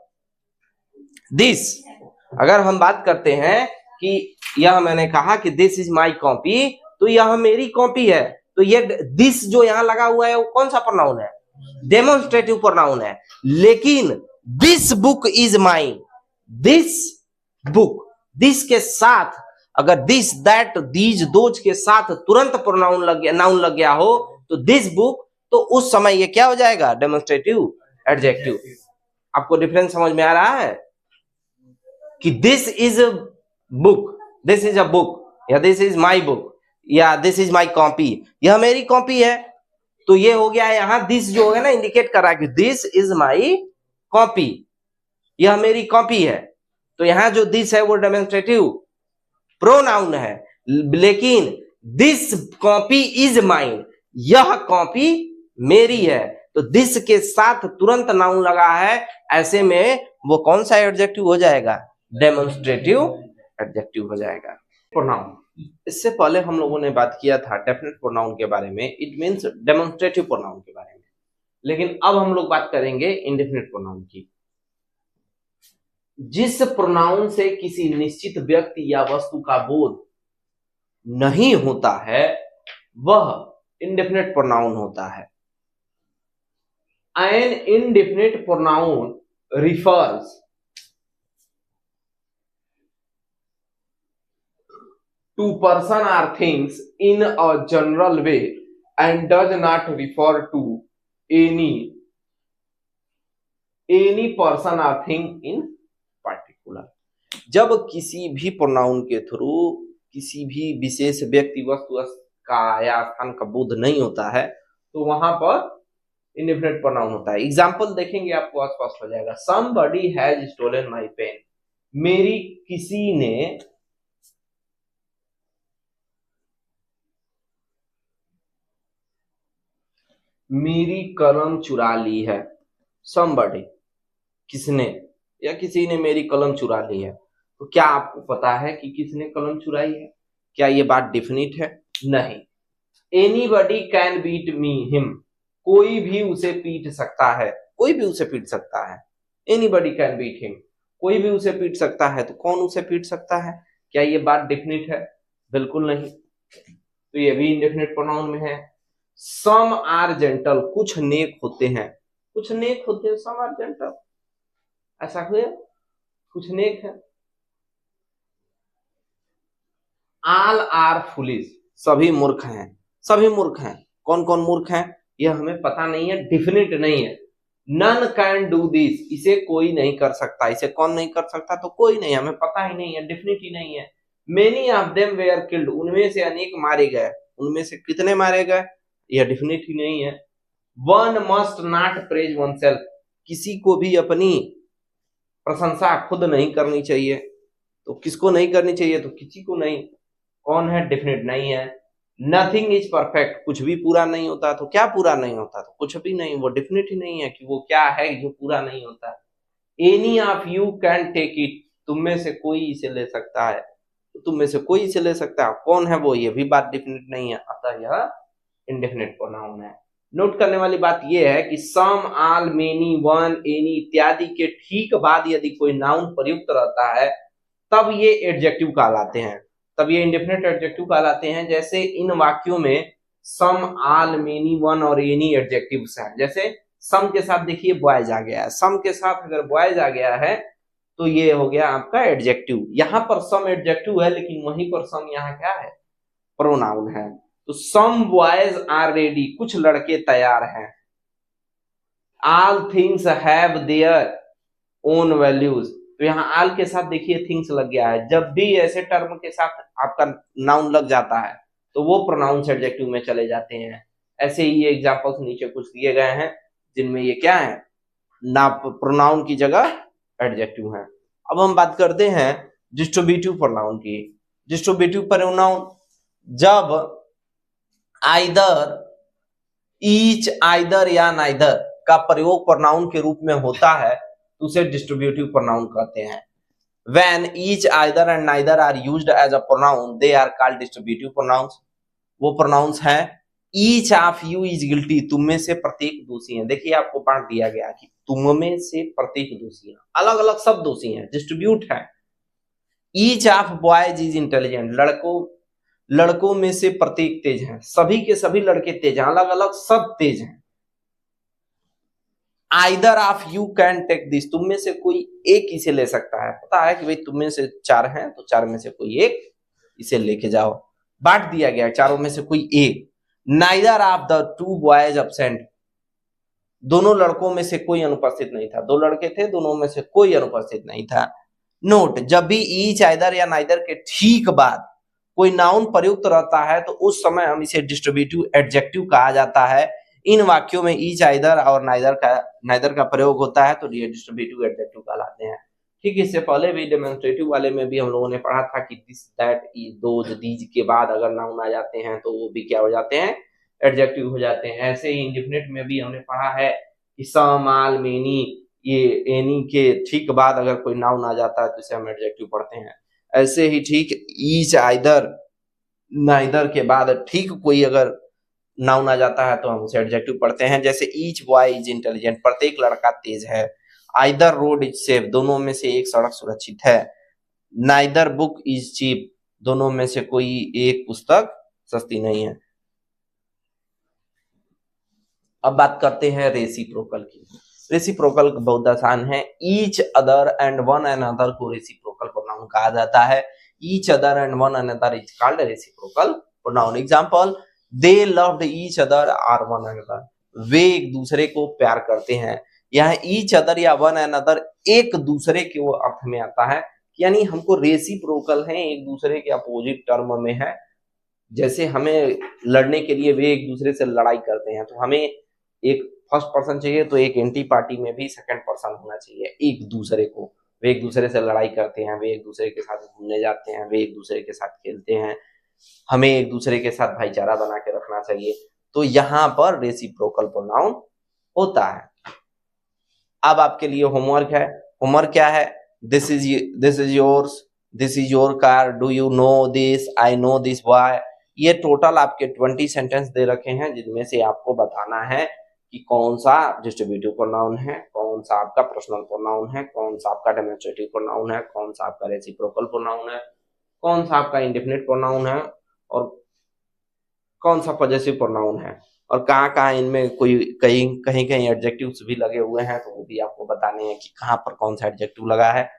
दिस। अगर हम बात करते हैं कि यह, मैंने कहा कि दिस इज माई कॉपी, तो यह मेरी कॉपी है, तो ये दिस जो यहां लगा हुआ है वो कौन सा प्रोनाउन है, डेमोन्स्ट्रेटिव प्रोनाउन है। लेकिन this book is mine, this book, this के साथ अगर दिस, दैट, दीज, दोज के साथ तुरंत प्रोनाउन लग गया, नाउन लग गया हो तो दिस बुक, तो उस समय ये क्या हो जाएगा, डेमोन्स्ट्रेटिव एडजेक्टिव। आपको डिफरेंस समझ में आ रहा है कि this is a book, this is a book, या दिस इज माई बुक, या दिस इज माई कॉपी, यह मेरी कॉपी है। तो ये हो गया है, यहां दिस जो है ना इंडिकेट कर रहा है कि दिस इज माई कॉपी, यह मेरी कॉपी है। तो यहां जो दिस है वो डेमोन्स्ट्रेटिव प्रोनाउन है। लेकिन दिस कॉपी इज माइन, यह कॉपी मेरी है, तो दिस के साथ तुरंत नाउन लगा है, ऐसे में वो कौन सा एडजेक्टिव हो जाएगा, डेमोन्स्ट्रेटिव एडजेक्टिव हो जाएगा। प्रोनाउन, इससे पहले हम लोगों ने बात किया था डेफिनेट प्रोनाउन के बारे में, इट मींस डेमोन्स्ट्रेटिव प्रोनाउन के बारे में। लेकिन अब हम लोग बात करेंगे इंडेफिनिट प्रोनाउन की। जिस प्रोनाउन से किसी निश्चित व्यक्ति या वस्तु का बोध नहीं होता है वह इंडेफिनिट प्रोनाउन होता है। An indefinite pronoun refers to person or things in a general way and does not refer to any person or thing in particular। जब किसी भी प्रोनाउन के थ्रू किसी भी विशेष व्यक्ति वस्तु का या स्थान का बोध नहीं होता है तो वहां पर इंडेफिनिट प्रोनाउन होता है। एग्जाम्पल देखेंगे आपको स्पष्ट हो जाएगा। Somebody has stolen my pen, मेरी किसी ने मेरी कलम चुरा ली है। somebody, किसने या किसी ने मेरी कलम चुरा ली है। तो क्या आपको पता है कि किसने कलम चुराई है? क्या ये बात डेफिनिट है? नहीं। Anybody can beat me him, कोई भी उसे पीट सकता है, कोई भी उसे पीट सकता है। एनीबडी कैन बीट हिम, कोई भी उसे पीट सकता है। तो कौन उसे पीट सकता है? क्या ये बात डेफिनिट है? बिल्कुल नहीं। तो ये भी इंडेफिनिट प्रोनाउन में है। सम आर जेंटल, कुछ नेक होते हैं, कुछ नेक होते हैं। सम आर जेंटल, ऐसा हुआ कुछ नेक है। ऑल आर फुलिश, सभी मूर्ख हैं, सभी मूर्ख हैं। कौन कौन मूर्ख हैं यह हमें पता नहीं है, डेफिनिट नहीं है। नन कैन डू दिस, इसे कोई नहीं कर सकता। इसे कौन नहीं कर सकता? तो कोई नहीं, हमें पता ही नहीं है, डेफिनिट ही नहीं है। Many of them where killed, उनमें से अनेक मारे गए। उनमें से कितने मारे गए यह डेफिनिट ही नहीं है। One must not praise one self, किसी को भी अपनी प्रशंसा खुद नहीं करनी चाहिए। तो किसको नहीं करनी चाहिए? तो किसी को नहीं। कौन है? डेफिनेट नहीं है। नथिंग इज परफेक्ट, कुछ भी पूरा नहीं होता। तो क्या पूरा नहीं होता? तो कुछ भी नहीं। वो डेफिनेट ही नहीं है कि वो क्या है जो पूरा नहीं होता। Any of you can take it, तुम में से कोई इसे ले सकता है। तो तुम में से कोई इसे ले सकता है, कौन है वो? ये भी बात डेफिनेट नहीं है, अतः यह इंडेफिनेट प्रोनाउन है। नोट करने वाली बात यह है कि सम, ऑल, मेनी, वन, एनी इत्यादि के ठीक बाद यदि कोई नाउन प्रयुक्त रहता है तब ये एडजेक्टिव कहलाते हैं, तब ये इंडेफिनेट एडजेक्टिव कहलाते हैं। जैसे इन वाक्यों में सम, ऑल, मेनी, वन और एनी एडजेक्टिव्स हैं। जैसे सम के साथ देखिए बॉयज आ गया है, सम के साथ अगर बॉयज आ गया है तो ये हो गया आपका एडजेक्टिव। यहां पर सम एडजेक्टिव है, लेकिन वहीं पर सम यहाँ क्या है? प्रोनाउन है। तो सम बॉयज आर रेडी, कुछ लड़के तैयार हैं। All things have their own values, तो यहाँ ऑल के साथ देखिए थिंग्स लग गया है। जब भी ऐसे टर्म के साथ आपका नाउन लग जाता है तो वो प्रोनाउंस एडजेक्टिव में चले जाते हैं। ऐसे ही ये एग्जांपल्स नीचे कुछ दिए गए हैं जिनमें ये क्या है? ना प्रोनाउन की जगह एडजेक्टिव है। अब हम बात करते हैं डिस्ट्रीब्यूटिव प्रोनाउन की। डिस्ट्रीब्यूटिव प्रोनाउन जब आइदर, ईच, आइदर या नाइदर का प्रयोग प्रोनाउन के रूप में होता है तो उसे डिस्ट्रीब्यूटिव प्रोनाउन कहते हैं। When each, either and neither are used as a pronoun, they are called distributive pronouns. वो प्रोनाउंस हैं each of you is guilty, तुम में से प्रत्येक दोषी है। देखिए आपको पाठ दिया गया कि तुम में से प्रत्येक दोषी है, अलग अलग सब दोषी हैं, डिस्ट्रीब्यूट है। each of boys is intelligent, लड़कों में से प्रत्येक तेज है, सभी के सभी लड़के तेज हैं, अलग अलग सब तेज हैं। Either of you can take this, तुम में से कोई एक इसे ले सकता है। पता है कि भाई तुम में से चार हैं तो चार में से कोई एक इसे लेके जाओ, बांट दिया गया चारों में से कोई एक। Neither of the two boys absent, दोनों लड़कों में से कोई अनुपस्थित नहीं था। दो लड़के थे, दोनों में से कोई अनुपस्थित नहीं था। नोट, जब भी ईच, आइदर या नाइदर के ठीक बाद कोई नाउन प्रयुक्त रहता है तो उस समय हम इसे डिस्ट्रीब्यूटिव एडजेक्टिव कहा जाता है। इन वाक्यों में ईच, आइदर और नाइदर का प्रयोग होता है तो ये डिस्ट्रीब्यूटिव एडजेक्टिव कहलाते हैं। ठीक, इससे पहले भी डेमोन्स्ट्रेटिव वाले में भी हम लोगों ने पढ़ा था कि दिस, दैट, दोज, दीज के बाद अगर नाउन आ जाते हैं तो वो भी क्या हो जाते हैं? एडजेक्टिव हो जाते हैं। ऐसे ही इंडेफिनिट में भी हमने पढ़ा है कि सम, ऑल, मेनी, ये एनी के ठीक बाद अगर कोई नाउन आ जाता है तो इसे हम एडजेक्टिव पढ़ते हैं। ऐसे ही ठीक ईच, आइदर, नाइदर के बाद ठीक कोई अगर नाउन आ जाता है तो हम उसे एडजेक्टिव पढ़ते हैं। जैसे ईच बॉय इज इंटेलिजेंट, प्रत्येक लड़का तेज है। आइदर रोड इज सेफ, दोनों में से एक सड़क सुरक्षित है। नाइदर बुक इज चीप, दोनों में से कोई एक पुस्तक सस्ती नहीं है। अब बात करते हैं रेसिप्रोकल की। रेसिप्रोकल बहुत आसान है। Each other and one another को रेसिप्रोकल प्रोनाउन कहा जाता है। Each other and one another is called reciprocal pronoun. Example, they loved each other or one another, वे एक दूसरे को प्यार करते हैं। यहाँ ईच अदर या वन अनदर एक दूसरे के वो अर्थ में आता है, यानी हमको रेसिप्रोकल है, एक दूसरे के अपोजिट टर्म में है। जैसे हमें लड़ने के लिए वे एक दूसरे से लड़ाई करते हैं तो हमें एक फर्स्ट पर्सन चाहिए, तो एक एंटी पार्टी में भी सेकंड पर्सन होना चाहिए एक दूसरे को। वे एक दूसरे से लड़ाई करते हैं, वे एक दूसरे के साथ घूमने जाते हैं, वे एक दूसरे के साथ खेलते हैं। हमें एक दूसरे के साथ भाईचारा बना के रखना चाहिए। तो यहां पर रेसिप्रोकल प्रोनाउन होता है। अब आपके लिए होमवर्क है। होमवर्क क्या है? This is yours, this is your car, do you know this, I know this why. ये टोटल आपके 20 सेंटेंस दे रखे हैं, जिनमें से आपको बताना है कि कौन सा डिस्ट्रीब्यूटिव प्रोनाउन है, कौन सा आपका पर्सनल प्रोनाउन है, कौन सा आपका डेमोन्स्ट्रेटिव प्रोनाउन है, कौन सा आपका रेसिप्रोकल प्रोनाउन है, कौन सा आपका इंडेफिनिट प्रोनाउन है और कौन सा पॉजेसिव प्रोनाउन है, और कहाँ इनमें कोई कहीं एडजेक्टिव्स भी लगे हुए हैं, तो वो भी आपको बताने हैं कि कहाँ पर कौन सा एडजेक्टिव लगा है।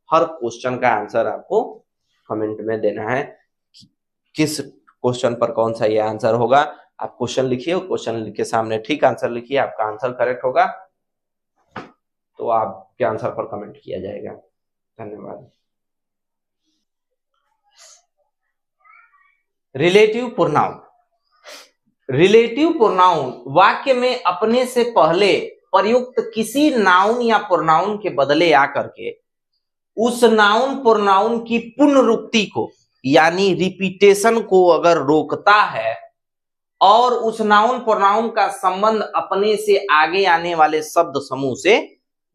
हर क्वेश्चन का आंसर आपको कमेंट में देना है कि किस क्वेश्चन पर कौन सा ये आंसर होगा। आप क्वेश्चन लिखिए, क्वेश्चन के सामने ठीक आंसर लिखिए, आपका आंसर करेक्ट होगा तो आपके आंसर पर कमेंट किया जाएगा। धन्यवाद। Relative pronoun. रिलेटिव प्रोनाउन वाक्य में अपने से पहले प्रयुक्त किसी नाउन या प्रोनाउन के बदले आकर के उस नाउन प्रोनाउन की पुनरुक्ति को यानी रिपीटेशन को अगर रोकता है और उस नाउन प्रोनाउन का संबंध अपने से आगे आने वाले शब्द समूह से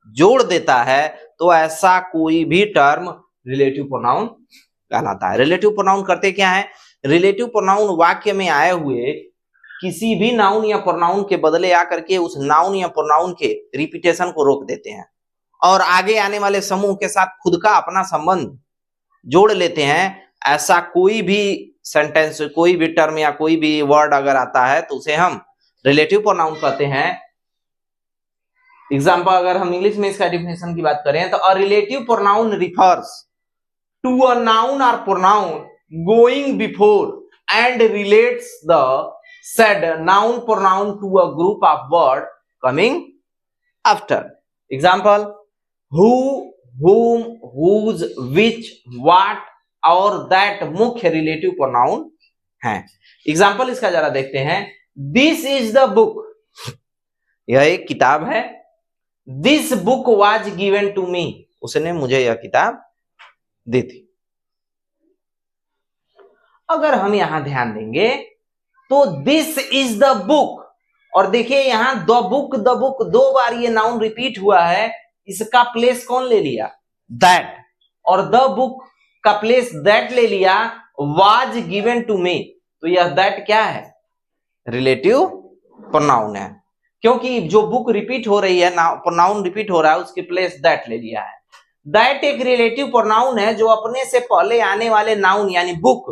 जोड़ देता है, तो ऐसा कोई भी टर्म रिलेटिव प्रोनाउन कहलाता है। रिलेटिव प्रोनाउन करते क्या है? रिलेटिव प्रोनाउन वाक्य में आए हुए किसी भी नाउन या प्रोनाउन के बदले आकर के उस नाउन या प्रोनाउन के रिपीटेशन को रोक देते हैं और आगे आने वाले समूह के साथ खुद का अपना संबंध जोड़ लेते हैं। ऐसा कोई भी सेंटेंस, कोई भी टर्म या कोई भी वर्ड अगर आता है तो उसे हम रिलेटिव प्रोनाउन कहते हैं। एग्जांपल अगर हम इंग्लिश में इसका डेफिनेशन की बात करें तो a relative pronoun refers to a noun और pronoun going before and relates the said noun pronoun to a group of word coming after. Example: who, whom, whose, which, what और that मुख्य रिलेटिव प्रोनाउन है। एग्जाम्पल इसका जरा देखते हैं। दिस इज द बुक, यह एक किताब है। This book was given to me, उसने मुझे यह किताब दी थी। अगर हम यहां ध्यान देंगे तो दिस इज द बुक, और देखिए यहां द बुक दो बार ये नाउन रिपीट हुआ है। इसका प्लेस कौन ले लिया? दैट, और द बुक का प्लेस दैट ले लिया। वाज गिवन टू मी, तो यह दैट क्या है? रिलेटिव प्रोनाउन है, क्योंकि जो बुक रिपीट हो रही है, प्रोनाउन रिपीट हो रहा है, उसके प्लेस दैट ले लिया है। दैट एक रिलेटिव प्रोनाउन है जो अपने से पहले आने वाले नाउन यानी बुक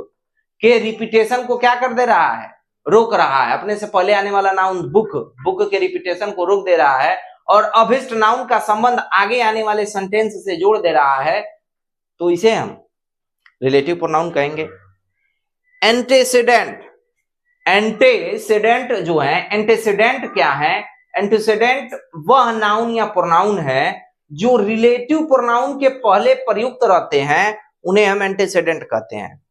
के रिपीटेशन को क्या कर दे रहा है? रोक रहा है। अपने से पहले आने वाला नाउन बुक के रिपीटेशन को रोक दे रहा है और अभिष्ट नाउन का संबंध आगे आने वाले सेंटेंस से जोड़ दे रहा है, तो इसे हम रिलेटिव प्रोनाउन कहेंगे। एंटेसिडेंट, एंटेसिडेंट जो है, एंटेसिडेंट क्या है? एंटेसिडेंट वह नाउन या प्रोनाउन है जो रिलेटिव प्रोनाउन के पहले प्रयुक्त रहते हैं, उन्हें हम एंटेसिडेंट कहते हैं।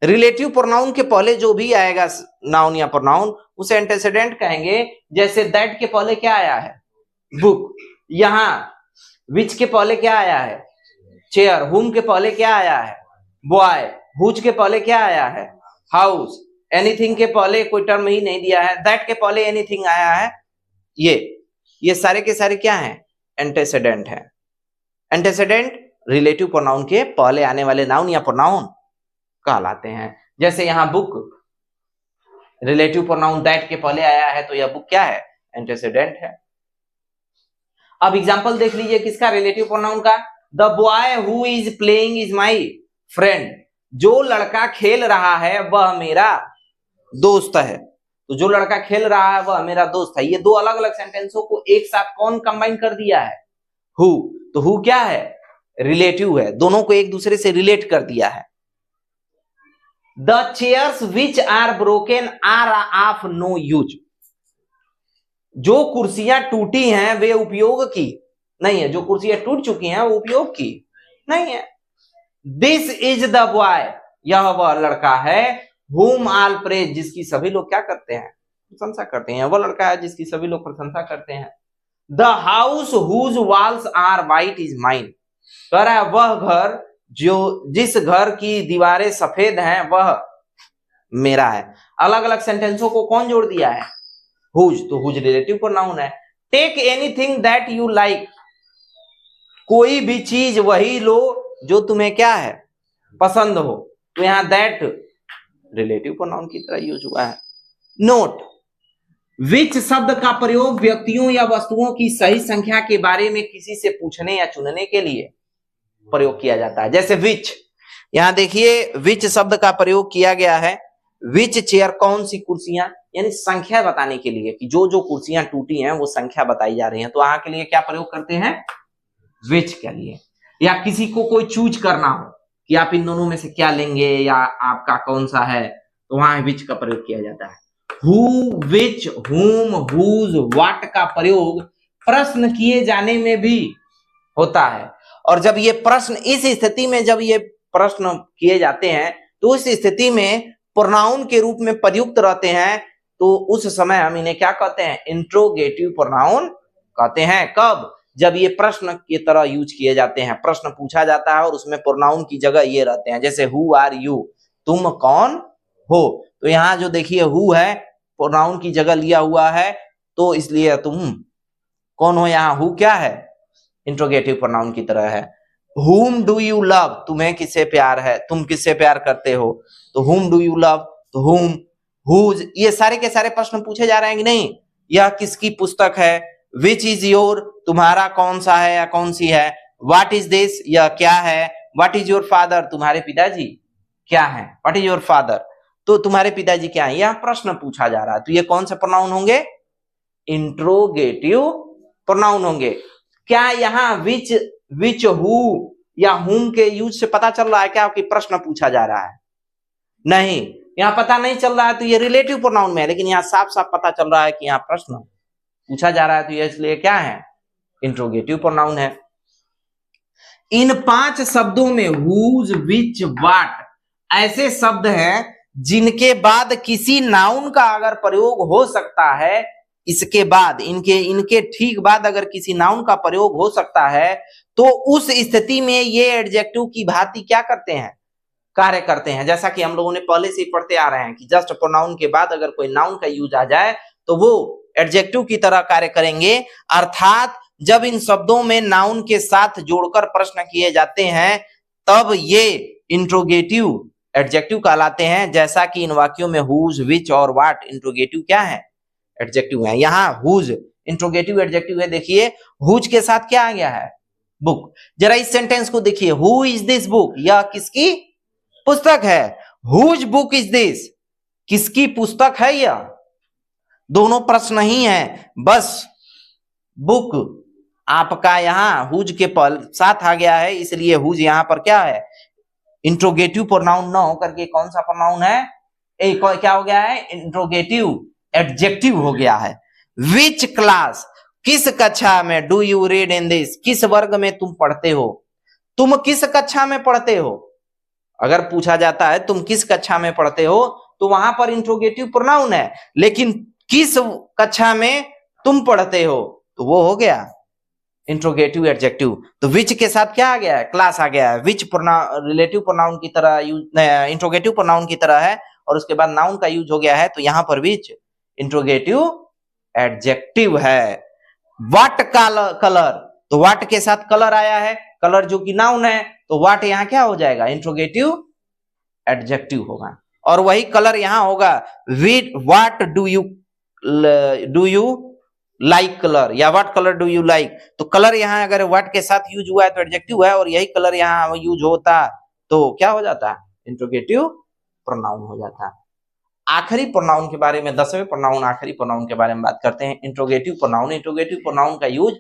रिलेटिव प्रोनाउन के पहले जो भी आएगा नाउन या प्रोनाउन, उसे एंटेसिडेंट कहेंगे। जैसे दैट के पहले क्या आया है? बुक। यहां विच के पहले क्या आया है? चेयर। हुम के पहले क्या आया है? बॉय। हुज के पहले क्या आया है? हाउस। एनीथिंग के पहले कोई टर्म ही नहीं दिया है। दैट के पहले एनीथिंग आया है। ये सारे के सारे क्या हैं? एंटेसिडेंट है। एंटेसिडेंट रिलेटिव प्रोनाउन के पहले आने वाले नाउन या प्रोनाउन कहलाते हैं। जैसे यहां बुक रिलेटिव प्रोनाउन दैट के पहले आया है, तो यह बुक क्या है? एंटेसिडेंट है। अब एग्जांपल देख लीजिए किसका? रिलेटिव प्रोनाउन का। The boy who is playing is my friend, जो लड़का खेल रहा है वह मेरा दोस्त है। तो जो लड़का खेल रहा है वह मेरा दोस्त है। ये दो अलग अलग सेंटेंसों को एक साथ कौन कंबाइन कर दिया है? हु। तो हु क्या है? रिलेटिव है, दोनों को एक दूसरे से रिलेट कर दिया है। The chairs which are broken are of no use, जो कुर्सियां टूटी हैं वे उपयोग की नहीं है। जो कुर्सियां टूट चुकी हैं वो उपयोग की नहीं है। दिस इज द बॉय, यह वह लड़का है। whom all praise, जिसकी सभी लोग क्या करते हैं? प्रशंसा करते हैं। वह लड़का है जिसकी सभी लोग प्रशंसा करते हैं। The house whose walls are white is mine, कह रहा है वह घर जो जिस घर की दीवारें सफेद हैं वह मेरा है। अलग अलग सेंटेंसों को कौन जोड़ दिया है? हुज, तो हुज रिलेटिव प्रोनाउन है। Take anything that you like, कोई भी चीज वही लो जो तुम्हें क्या है, पसंद हो, तो यहां दैट रिलेटिव प्रोनाउन की तरह यूज हुआ है। नोट, विच शब्द का प्रयोग व्यक्तियों या वस्तुओं की सही संख्या के बारे में किसी से पूछने या चुनने के लिए प्रयोग किया जाता है। जैसे विच, यहां देखिए विच शब्द का प्रयोग किया गया है। विच चेयर, कौन सी कुर्सियां, यानी संख्या बताने के लिए कि जो जो कुर्सियां टूटी हैं वो संख्या बताई जा रही हैं, तो वहां के लिए क्या प्रयोग करते हैं? विच के लिए। या किसी को कोई चूज करना हो कि आप इन दोनों में से क्या लेंगे या आपका कौन सा है, तो वहां विच का प्रयोग किया जाता है। हु, विच, हुम, हुज, व्हाट का प्रयोग प्रश्न किए जाने में भी होता है। और जब ये प्रश्न, इस स्थिति में जब ये प्रश्न किए जाते हैं तो उस स्थिति में प्रोनाउन के रूप में प्रयुक्त रहते हैं, तो उस समय हम इन्हें क्या कहते हैं? इंट्रोगेटिव प्रोनाउन कहते हैं। कब? जब ये प्रश्न की तरह यूज किए जाते हैं, प्रश्न पूछा जाता है और उसमें प्रोनाउन की जगह ये रहते हैं। जैसे हु आर यू, तुम कौन हो, तो यहाँ जो देखिए हु है प्रोनाउन की जगह लिया हुआ है, तो इसलिए तुम कौन हो, यहाँ हु क्या है? इंट्रोगेटिव प्रोनाउन की तरह है। whom do you love, तुम्हें किससे प्यार है, तुम किससे प्यार करते हो, तो whom do you love, तो whom, whose, ये सारे के सारे प्रश्न पूछे जा रहे हैं कि नहीं? यह किसकी पुस्तक है? which is your, तुम्हारा कौन सा है या कौन सी है? what is this, यह क्या है? what is your father, तुम्हारे पिताजी क्या है? what is your father, तो तुम्हारे पिताजी क्या है? यह प्रश्न पूछा जा रहा है, तो ये कौन से प्रोनाउन होंगे? इंट्रोगेटिव प्रोनाउन होंगे। क्या यहाँ विच, हु या हुम के यूज से पता चल रहा है क्या कि प्रश्न पूछा जा रहा है? नहीं, यहाँ पता नहीं चल रहा है, तो ये रिलेटिव प्रोनाउन में है। लेकिन यहाँ साफ साफ पता चल रहा है कि यहाँ प्रश्न पूछा जा रहा है, तो ये इसलिए क्या है? इंट्रोगेटिव प्रोनाउन है। इन 5 शब्दों में हुज, विच, व्हाट ऐसे शब्द हैं जिनके बाद किसी नाउन का अगर प्रयोग हो सकता है, इसके बाद इनके ठीक बाद अगर किसी नाउन का प्रयोग हो सकता है, तो उस स्थिति में ये एडजेक्टिव की भांति क्या करते हैं? कार्य करते हैं। जैसा कि हम लोगों ने पहले से ही पढ़ते आ रहे हैं कि जस्ट प्रोनाउन के बाद अगर कोई नाउन का यूज आ जाए तो वो एडजेक्टिव की तरह कार्य करेंगे। अर्थात जब इन शब्दों में नाउन के साथ जोड़कर प्रश्न किए जाते हैं तब ये इंट्रोगेटिव एडजेक्टिव कहलाते हैं। जैसा कि इन वाक्यों में हुज, विच और व्हाट इंट्रोगेटिव क्या है? एडजेक्टिव है। यहाँ हुज इंट्रोगेटिव एडजेक्टिव है। देखिए हुज के साथ क्या आ गया है? बुक। जरा इस सेंटेंस को देखिए, हु इज दिस बुक, यह किसकी पुस्तक है? हुज बुक इज दिस, किसकी पुस्तक है यह? दोनों प्रश्न ही है, बस बुक आपका यहाँ हुज के साथ आ गया है, इसलिए हुज यहाँ पर क्या है? इंट्रोगेटिव प्रोनाउन न होकर के कौन सा प्रोनाउन है? क्या हो गया है? इंट्रोगेटिव एडजेक्टिव हो गया है। विच क्लास, किस कक्षा में? Do you read in this, किस वर्ग में तुम पढ़ते हो? तुम किस कक्षा में पढ़ते हो? अगर पूछा जाता है तुम किस कक्षा में पढ़ते हो, तो वहां पर इंट्रोगेटिव प्रोनाउन है। लेकिन किस कक्षा में तुम पढ़ते हो, तो वो हो गया इंट्रोगेटिव एडजेक्टिव। तो विच के साथ क्या आ गया है? क्लास आ गया है। विच रिलेटिव प्रोनाउन की तरह इंट्रोगेटिव प्रोनाउन की तरह है और उसके बाद नाउन का यूज हो गया है, तो यहां पर विच इंट्रोगेटिव एडजेक्टिव है। व्हाट कलर, तो व्हाट के साथ कलर आया है, कलर जो कि नाउन है, तो व्हाट यहां क्या हो जाएगा? इंट्रोगेटिव एडजेक्टिव होगा। और वही कलर यहां होगा, what do you like colour, या what colour do you like, तो कलर यहां अगर व्हाट के साथ यूज हुआ है तो एडजेक्टिव है, और यही कलर यहां यूज होता तो क्या हो जाता है? इंट्रोगेटिव प्रोनाउन हो जाता है। आखिरी प्रोनाउन के बारे में, 10वें प्रोनाउन, आखिरी प्रोनाउन के बारे में बात करते हैं, इंट्रोगेटिव प्रोनाउन। इंट्रोगेटिव प्रोनाउन का यूज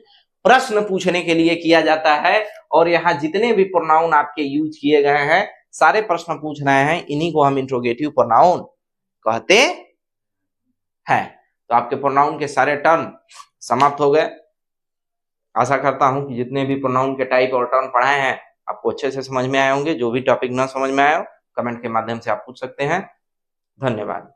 प्रश्न पूछने के लिए किया जाता है, और यहाँ जितने भी प्रोनाउन आपके यूज किए गए हैं, सारे प्रश्न पूछ रहे हैं, इन्हीं को हम इंट्रोगेटिव प्रोनाउन कहते हैं। तो आपके प्रोनाउन के सारे टर्म समाप्त हो गए। आशा करता हूं कि जितने भी प्रोनाउन के टाइप और टर्म पढ़ाए हैं आपको अच्छे से समझ में आए होंगे। जो भी टॉपिक ना समझ में आए हो, कमेंट के माध्यम से आप पूछ सकते हैं। धन्यवाद।